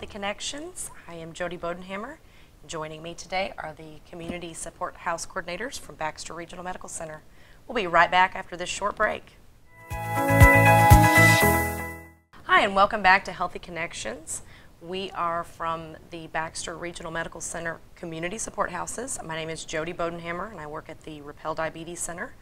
Connections. I am Jody Bodenhammer. Joining me today are the Community Support House Coordinators from Baxter Regional Medical Center. We'll be right back after this short break. Hi, and welcome back to Healthy Connections. We are from the Baxter Regional Medical Center Community Support Houses. My name is Jody Bodenhammer, and I work at the Rappel Diabetes Center.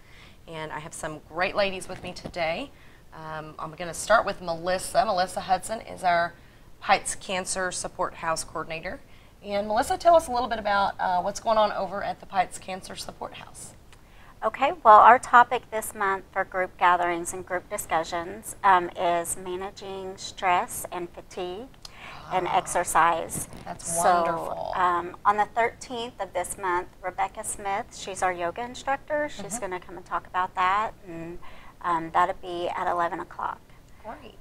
And I have some great ladies with me today. I'm going to start with Melissa. Melissa Hudson is our Heights Cancer Support House Coordinator. And Melissa, tell us a little bit about what's going on over at the Heights Cancer Support House. Okay, well, our topic this month for group gatherings and group discussions is managing stress and fatigue and exercise. That's wonderful. On the 13th of this month, Rebecca Smith, she's our yoga instructor. She's going to come and talk about that, and that'll be at 11 o'clock. Great.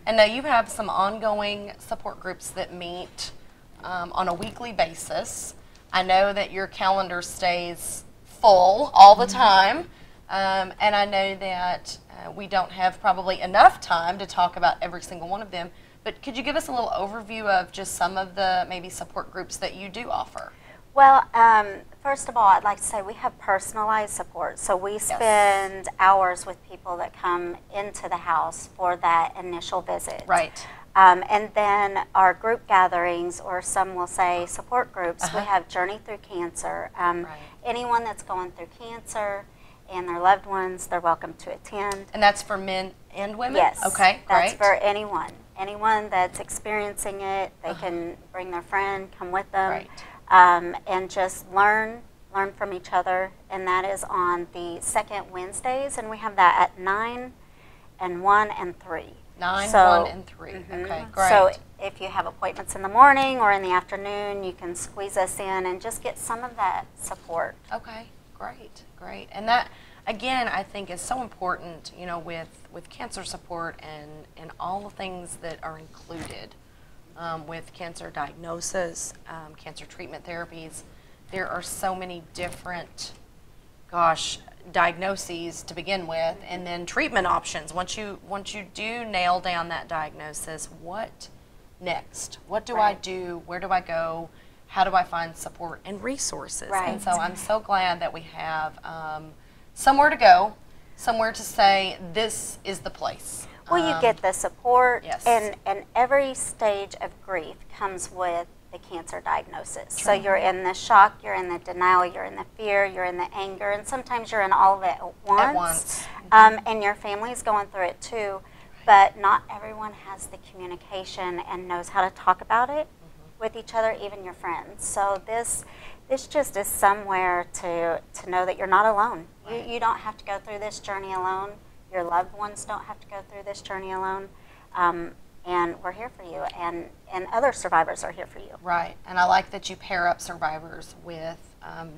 And now you have some ongoing support groups that meet on a weekly basis. I know that your calendar stays full all the time, and I know that we don't have probably enough time to talk about every single one of them, but could you give us a little overview of just some of the maybe support groups that you do offer? Well, first of all, I'd like to say we have personalized support. So we spend hours with people that come into the house for that initial visit. Right. And then our group gatherings, or some will say support groups, we have Journey Through Cancer. Anyone that's going through cancer and their loved ones, they're welcome to attend. And that's for men and women? Yes. Okay, that's great. for anyone. Anyone that's experiencing it, they can bring their friend, come with them. Right. And just learn from each other, and that is on the second Wednesdays, and we have that at 9 and 1 and 3. 9, So, 1, and 3. Okay, great. So if you have appointments in the morning or in the afternoon, you can squeeze us in and just get some of that support. Okay, great, great. And that, again, I think is so important, you know, with cancer support and all the things that are included. With cancer diagnosis, cancer treatment therapies, there are so many different, diagnoses to begin with, and then treatment options. Once you do nail down that diagnosis, what next? What do I do? Where do I go? How do I find support and resources? Right. And so I'm so glad that we have somewhere to go, somewhere to say, this is the place. Well, you get the support, yes. and every stage of grief comes with the cancer diagnosis. So you're in the shock, you're in the denial, you're in the fear, you're in the anger, and sometimes you're in all of it at once. At once. And your family's going through it too, but not everyone has the communication and knows how to talk about it with each other, even your friends. So this just is somewhere to know that you're not alone. Right. You don't have to go through this journey alone. Your loved ones don't have to go through this journey alone, and we're here for you, and other survivors are here for you. Right, and I like that you pair up survivors with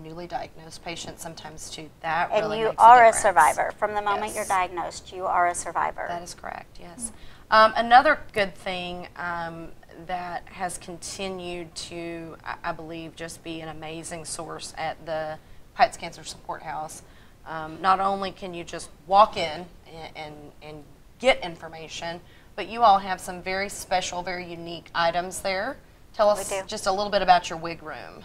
newly diagnosed patients sometimes too. That And really you makes are a difference. survivor. From the moment Yes. you're diagnosed, you are a survivor. That is correct, yes. Another good thing that has continued to, I believe, just be an amazing source at the Heights Cancer Support House. Not only can you just walk in and get information, but you all have some very special, very unique items there. Tell us just a little bit about your wig room.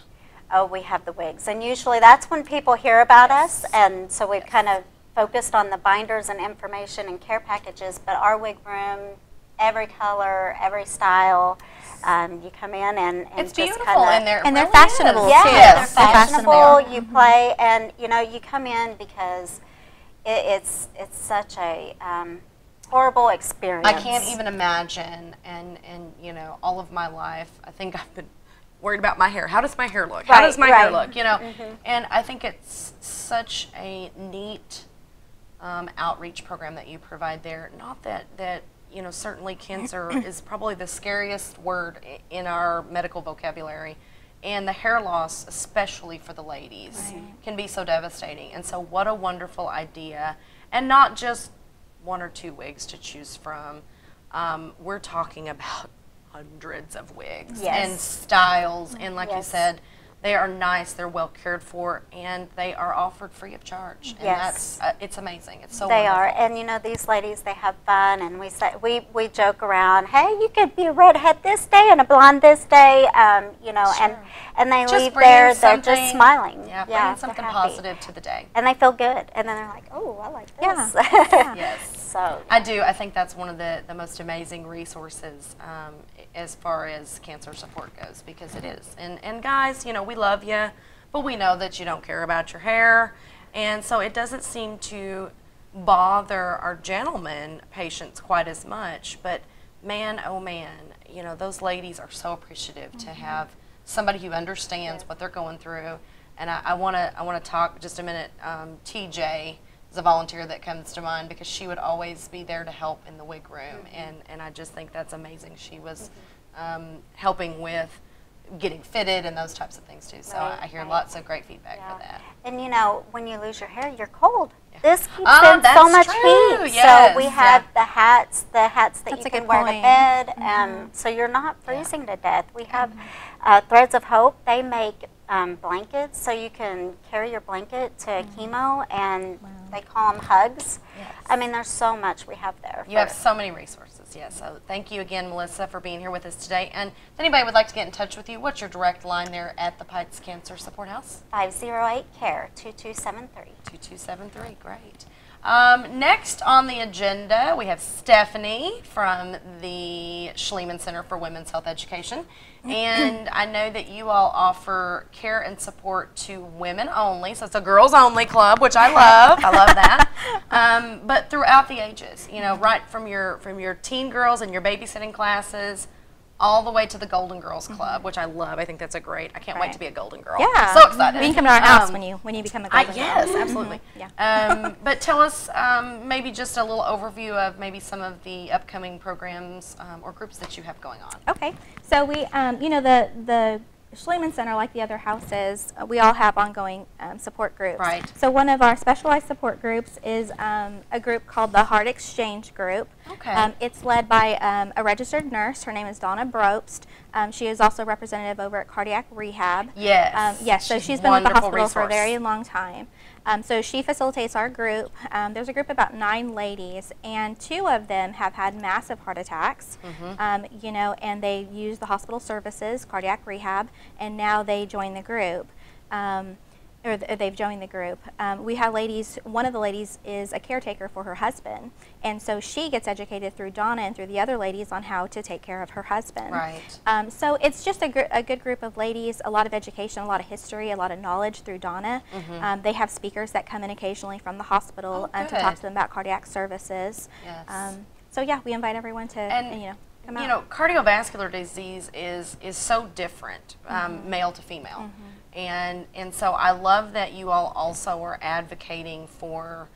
Oh, we have the wigs, and usually that's when people hear about us, and so we've kind of focused on the binders and information and care packages, but our wig room, every color, every style, you come in and It's just beautiful, kinda, and they're they're really fashionable, is. yeah, too. they're Yes. fashionable. You play, and you come in because it's such a horrible experience. I can't even imagine, and you know, all of my life, I think I've been worried about my hair. How does my hair look? How does my hair look? You know, and I think it's such a neat outreach program that you provide there. Not that you know, certainly cancer is probably the scariest word in our medical vocabulary, and the hair loss, especially for the ladies, can be so devastating. And so what a wonderful idea, and not just 1 or 2 wigs to choose from. We're talking about hundreds of wigs and styles, and like you said, They are nice, they're well cared for, and they are offered free of charge. And Yes. that's, it's amazing. It's so They wonderful. are, and you know, these ladies, they have fun, and we joke around, hey, you could be a redhead this day and a blonde this day, you know, Sure. and they Just leave bringing there, they're just something- smiling. Yeah, they're bringing something happy. positive to the day. And they feel good, and then they're like, oh, I like this. Yeah. Yes. So, I do. I think that's one of the most amazing resources as far as cancer support goes, because it is. And guys, you know, we love you, but we know that you don't care about your hair. And so it doesn't seem to bother our gentlemen patients quite as much. But man, oh man, you know, those ladies are so appreciative to have somebody who understands what they're going through. And I want to talk just a minute. TJ is a volunteer that comes to mind, because she would always be there to help in the wig room, and I just think that's amazing. She was helping with getting fitted and those types of things too. So Right, I hear right. lots of great feedback yeah. for that. And you know, when you lose your hair, you're cold. This keeps Oh, in so that's much true. heat. Yes, So we yeah. have the hats that That's you a can good wear to point. bed, so you're not freezing to death. We have Threads of Hope. They make blankets, so you can carry your blanket to chemo, and they call them hugs. Yes. I mean, there's so much we have there. You have so many resources, yes. So thank you again, Melissa, for being here with us today. And if anybody would like to get in touch with you, what's your direct line there at the Pikes Cancer Support House? 508-CARE-2273. 2273, great. Next on the agenda, we have Stephanie from the Schliemann Center for Women's Health Education. And I know that you all offer care and support to women only, so it's a girls only club, which I love. I love that. But throughout the ages, you know, right from your teen girls and your babysitting classes, all the way to the Golden Girls Club, which I love. I think that's a great. I can't wait to be a Golden Girl. Yeah. So excited. You can come to our house when you become a golden girl. Yes, absolutely. Yeah. But tell us maybe just a little overview of maybe some of the upcoming programs or groups that you have going on. Okay, so we, you know, the Schliemann Center, like the other houses, we all have ongoing support groups. Right. So one of our specialized support groups is a group called the Heart Exchange Group. Okay. It's led by a registered nurse. Her name is Donna Brobst. She is also representative over at Cardiac Rehab. Yes. Yes, so she's been with the hospital for a very long time. So she facilitates our group. There's a group of about 9 ladies, and 2 of them have had massive heart attacks, you know, and they use the hospital services, cardiac rehab, and now they join the group. They've joined the group. We have ladies, one of the ladies is a caretaker for her husband, and so she gets educated through Donna and through the other ladies on how to take care of her husband. Right. So it's just a good group of ladies, a lot of education, a lot of history, a lot of knowledge through Donna. They have speakers that come in occasionally from the hospital to talk to them about cardiac services. Yes. So yeah, we invite everyone to, And, you know, come out. You know, cardiovascular disease is so different, male to female. And so I love that you all also are advocating for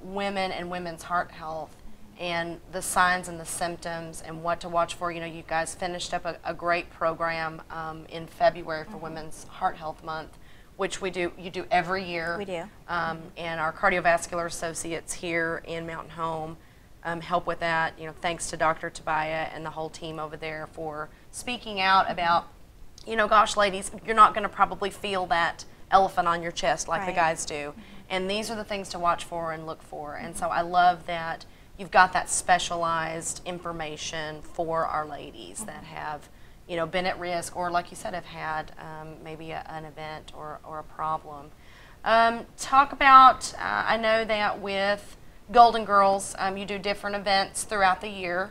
women and women's heart health and the signs and the symptoms and what to watch for. You know, you guys finished up a great program in February for Women's Heart Health Month, which you do every year. We do. And our cardiovascular associates here in Mountain Home help with that. You know, thanks to Dr. Tabaya and the whole team over there for speaking out about, you know, gosh, ladies, you're not going to probably feel that elephant on your chest like the guys do. And these are the things to watch for and look for. And so I love that you've got that specialized information for our ladies that have, you know, been at risk or, like you said, have had maybe an event or a problem. Talk about, I know that with Golden Girls, you do different events throughout the year.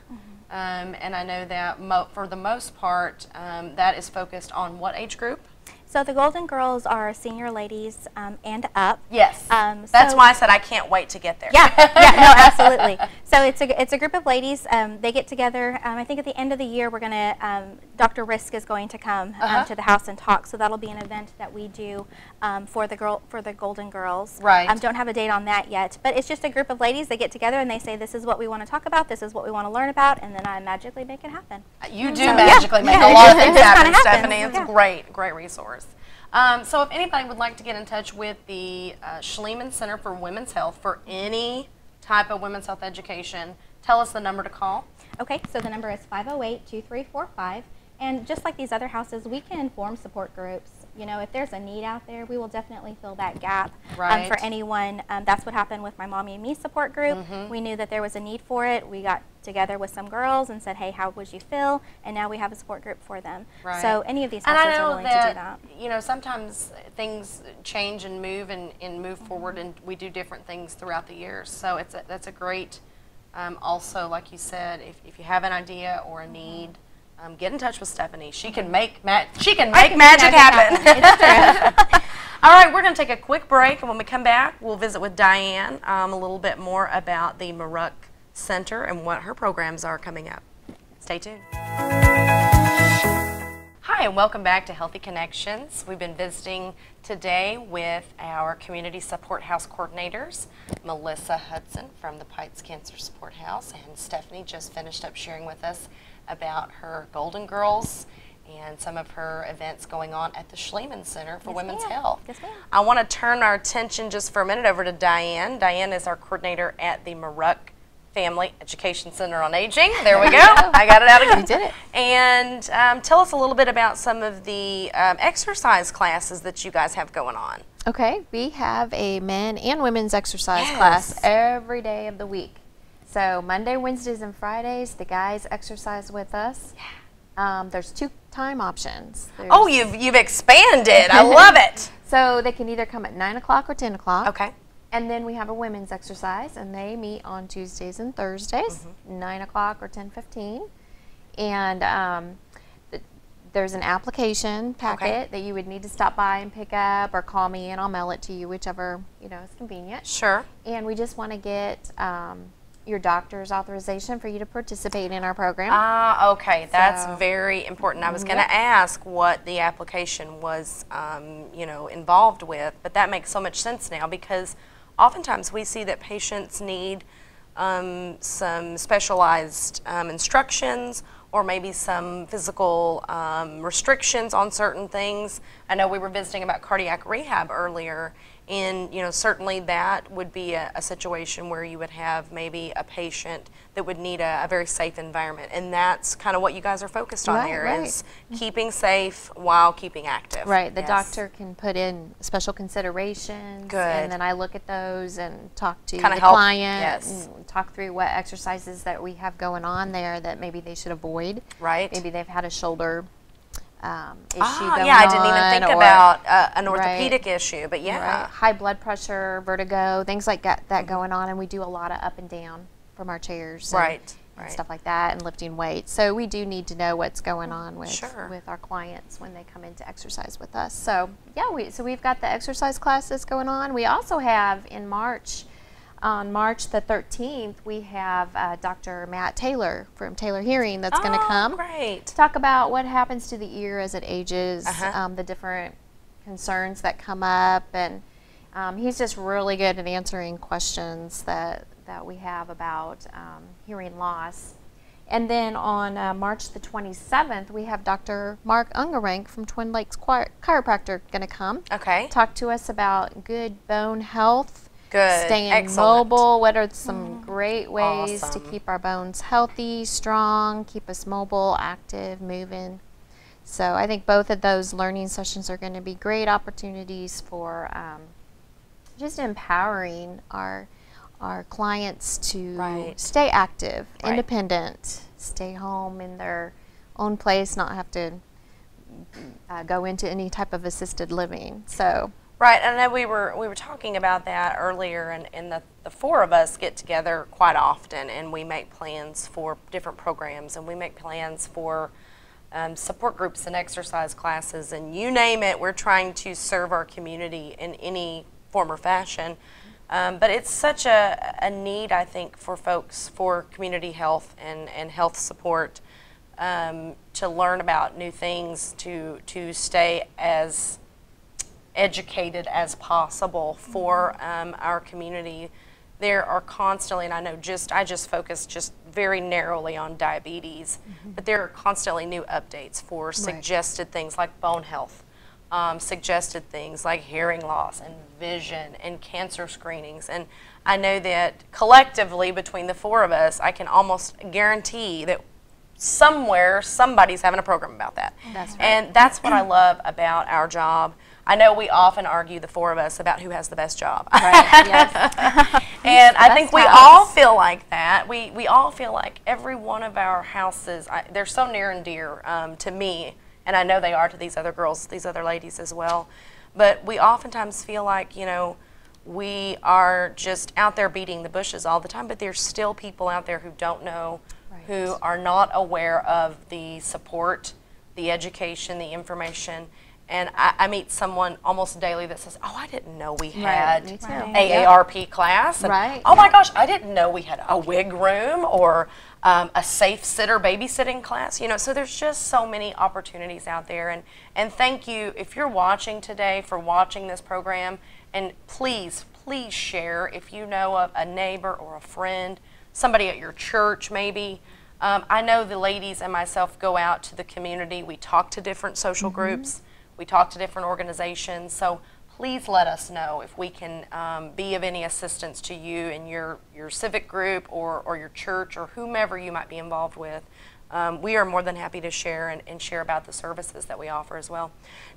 And I know that for the most part, that is focused on what age group? So the Golden Girls are senior ladies and up. Yes. That's why I said I can't wait to get there. Yeah, no, absolutely. So it's a group of ladies. They get together. I think at the end of the year, we're going to, Dr. Risk is going to come to the house and talk. So that'll be an event that we do for the Golden Girls. Right. Don't have a date on that yet, but it's just a group of ladies. They get together and they say, this is what we want to talk about. This is what we want to learn about, and then I magically make it happen. You do magically make a lot of things happen, Stephanie. It's a great resource. So if anybody would like to get in touch with the Schliemann Center for Women's Health for any type of women's health education, tell us the number to call. Okay, so the number is 508-2345, And just like these other houses, we can form support groups. You know, if there's a need out there, we will definitely fill that gap for anyone. That's what happened with my Mommy and Me support group. We knew that there was a need for it. We got together with some girls and said, hey, how would you feel? And now we have a support group for them. So any of these houses are willing to do that. You know, sometimes things change and move forward, and we do different things throughout the years. So that's a great, also, like you said, if you have an idea or a need, get in touch with Stephanie. She can make magic happen. All right, we're going to take a quick break, and when we come back, we'll visit with Diane a little bit more about the Maruck Center and what her programs are coming up. Stay tuned. Hi, and welcome back to Healthy Connections. We've been visiting today with our Community Support House coordinators, Melissa Hudson from the Pikes Cancer Support House, and Stephanie just finished up sharing with us about her Golden Girls and some of her events going on at the Schliemann Center for Women's Health. Yes, ma'am. I want to turn our attention just for a minute over to Diane. Diane is our coordinator at the Maruck Family Education Center on Aging. There we go. I got it out again. You did it. And tell us a little bit about some of the exercise classes that you guys have going on. Okay, we have a men and women's exercise class every day of the week. So Monday, Wednesdays, and Fridays, the guys exercise with us. There's 2 time options. Oh, you've expanded. I love it. So they can either come at 9 o'clock or 10 o'clock. Okay. And then we have a women's exercise, and they meet on Tuesdays and Thursdays, 9 o'clock or 10:15. And there's an application packet that you would need to stop by and pick up, or call me and I'll mail it to you, whichever is convenient. Sure. And we just want to get your doctor's authorization for you to participate in our program. Okay, that's very important. I was going to ask what the application was, involved with, but that makes so much sense now, because oftentimes we see that patients need some specialized instructions, or maybe some physical restrictions on certain things. I know we were visiting about cardiac rehab earlier, and certainly that would be a situation where you would have maybe a patient that would need a very safe environment, and that's kind of what you guys are focused on is keeping safe while keeping active. Right, the doctor can put in special considerations, and then I look at those and talk to the client, and talk through what exercises that we have going on there that maybe they should avoid. Right. Maybe they've had a shoulder issue going I didn't even think about an orthopedic issue, but high blood pressure, vertigo, things like that going on, and we do a lot of up and down from our chairs and stuff like that, and lifting weights. So we do need to know what's going on with our clients when they come in to exercise with us. So we've got the exercise classes going on. We also have in March, on March the 13th, we have Dr. Matt Taylor from Taylor Hearing that's going to come to talk about what happens to the ear as it ages, the different concerns that come up, and he's just really good at answering questions that we have about hearing loss. And then on March the 27th, we have Dr. Mark Ungerank from Twin Lakes Chiropractor going to come talk to us about good bone health, staying mobile. What are some great ways to keep our bones healthy, strong, keep us mobile, active, moving. So I think both of those learning sessions are going to be great opportunities for just empowering our clients to stay active, independent, stay home in their own place, not have to go into any type of assisted living. So. Right, and I know we were talking about that earlier, and the 4 of us get together quite often, and we make plans for different programs, and we make plans for support groups and exercise classes, and you name it, we're trying to serve our community in any form or fashion. But it's such a need, I think, for folks for community health and health support to learn about new things, to stay as educated as possible for our community. There are constantly, and I know I just focus just very narrowly on diabetes, but there are constantly new updates for suggested things like bone health, suggested things like hearing loss and vision and cancer screenings. And I know that collectively between the 4 of us, I can almost guarantee that somewhere somebody's having a program about that. That's right. And that's what I love about our job. I know we often argue, the four of us, about who has the best job. Right, yes. And I think we all feel like that. We all feel like every one of our houses, they're so near and dear to me, and I know they are to these other girls, these other ladies as well. But we oftentimes feel like, you know, we are just out there beating the bushes all the time, but there's still people out there who don't know, who are not aware of the support, the education, the information. And I meet someone almost daily that says, oh, I didn't know we had AARP class. And, oh my gosh, I didn't know we had a wig room or a safe sitter babysitting class. You know, so there's just so many opportunities out there. And thank you, if you're watching today, for watching this program. And please, please share if you know of a neighbor or a friend, somebody at your church maybe. I know the ladies and myself go out to the community. We talk to different social groups. We talk to different organizations, so please let us know if we can be of any assistance to you in your civic group or your church or whomever you might be involved with. We are more than happy to share and share about the services that we offer as well.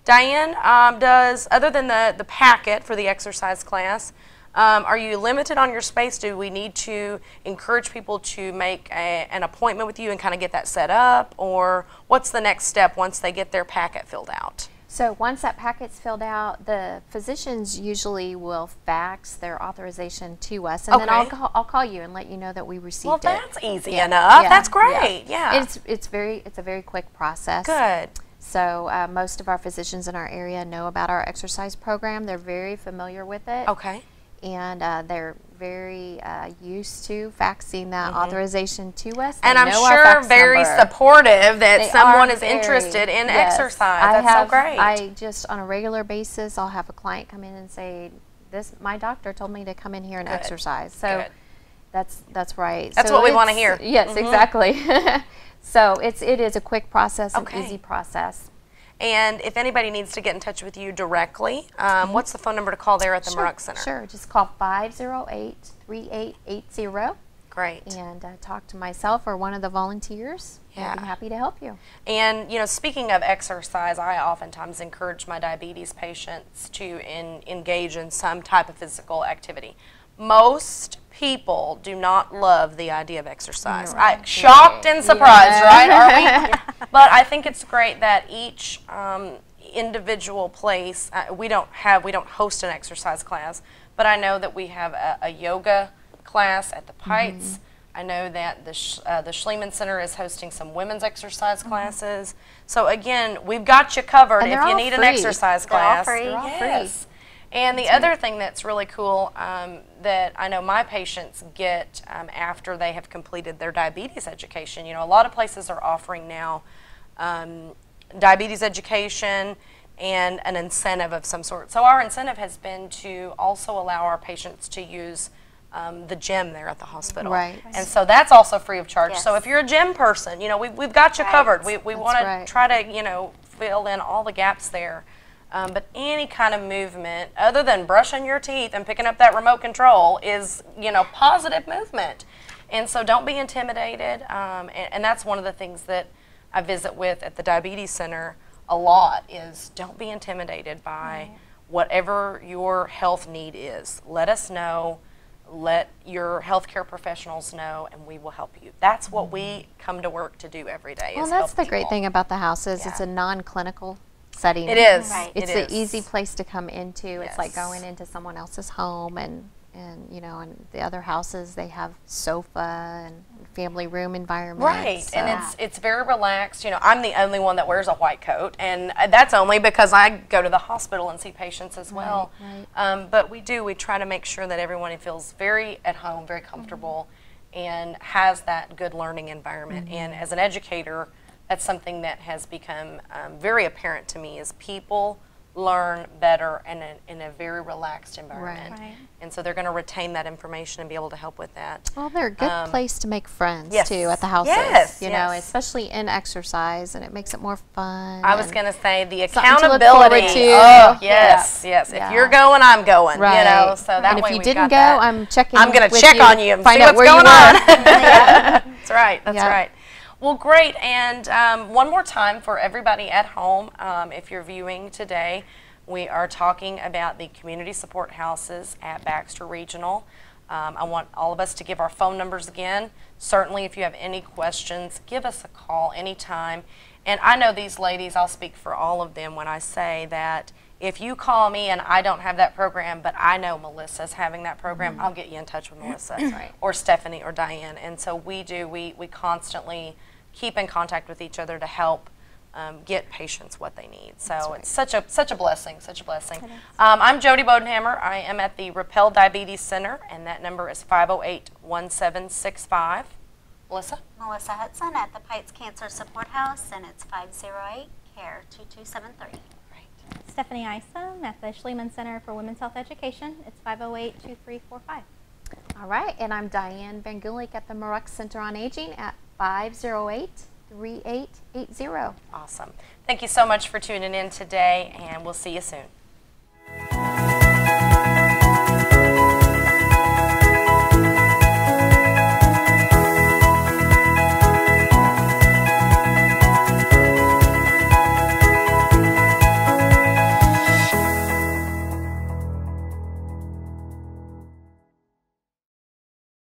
Diane, other than the packet for the exercise class, are you limited on your space? Do we need to encourage people to make an appointment with you and kind of get that set up? Or what's the next step once they get their packet filled out? So once that packet's filled out, the physicians usually will fax their authorization to us, and then I'll call you and let you know that we received it. Well, that's easy enough. Yeah. That's great. Yeah. It's a very quick process. Good. So most of our physicians in our area know about our exercise program. They're very familiar with it. Okay. And they're very used to faxing that authorization to us. And I'm sure very supportive that someone is interested in exercise. That's so great. I just, on a regular basis, I'll have a client come in and say, my doctor told me to come in here and exercise. So that's right. That's what we want to hear. Yes, exactly. So it is a quick process, an easy process. And if anybody needs to get in touch with you directly, what's the phone number to call there at the Marux Center? Sure, just call 508-3880. Great. And talk to myself or one of the volunteers. Yeah. I'd be happy to help you. And, you know, speaking of exercise, I oftentimes encourage my diabetes patients to engage in some type of physical activity. Most people do not love the idea of exercise. Shocked and surprised, right? Are we? But I think it's great that each individual place, we don't host an exercise class, but I know that we have a yoga class at the Pites. I know that the Schliemann Center is hosting some women's exercise classes. So again, we've got you covered if you need an exercise class. They're all free. Yes. And the other thing that's really cool that I know my patients get after they have completed their diabetes education, you know, a lot of places are offering now diabetes education and an incentive of some sort. So our incentive has been to also allow our patients to use the gym there at the hospital. Right. And so that's also free of charge. Yes. So if you're a gym person, you know, we've got you covered. We want to try to, you know, fill in all the gaps there. But any kind of movement, other than brushing your teeth and picking up that remote control, is, you know, positive movement. And so don't be intimidated. And that's one of the things that I visit with at the Diabetes Center a lot is don't be intimidated by whatever your health need is. Let us know. Let your healthcare professionals know, and we will help you. That's what we come to work to do every day. Well, that's the great thing about the house is it's a non-clinical setting. It is. Right. It's an easy place to come into. Yes. It's like going into someone else's home, and you know, and the other houses, they have sofa and family room environment. Right, so. And it's very relaxed. You know, I'm the only one that wears a white coat, and that's only because I go to the hospital and see patients as well. Right. But we try to make sure that everyone feels very at home, very comfortable, and has that good learning environment. And as an educator, that's something that has become very apparent to me is people learn better in a very relaxed environment. Right. And so they're going to retain that information and be able to help with that. Well, they're a good place to make friends too at the houses. Yes, you know, especially in exercise, and it makes it more fun. I was going to say the accountability. Oh, yes. If you're going, I'm going. Right. You know, so that and way if you didn't go, I'm checking. I'm going to check on you and find see out what's where going you on. That's right. That's right. Well, great. And one more time for everybody at home, if you're viewing today, we are talking about the community support houses at Baxter Regional. I want all of us to give our phone numbers again. Certainly, if you have any questions, give us a call anytime. And I know these ladies, I'll speak for all of them when I say that if you call me and I don't have that program, but I know Melissa's having that program, I'll get you in touch with Melissa right. or Stephanie or Diane. And so we constantly keep in contact with each other to help get patients what they need. So right. It's such a blessing, such a blessing. I'm Jody Bodenhammer. I am at the Rappel Diabetes Center, and that number is 508-1765. Melissa? Melissa Hudson at the Pites Cancer Support House, and it's 508-CARE-2273. Stephanie Isom at the Schliemann Center for Women's Health Education. It's 508-2345. All right, and I'm Diane Van Gulik at the Marux Center on Aging at 508-3880. Awesome. Thank you so much for tuning in today, and we'll see you soon.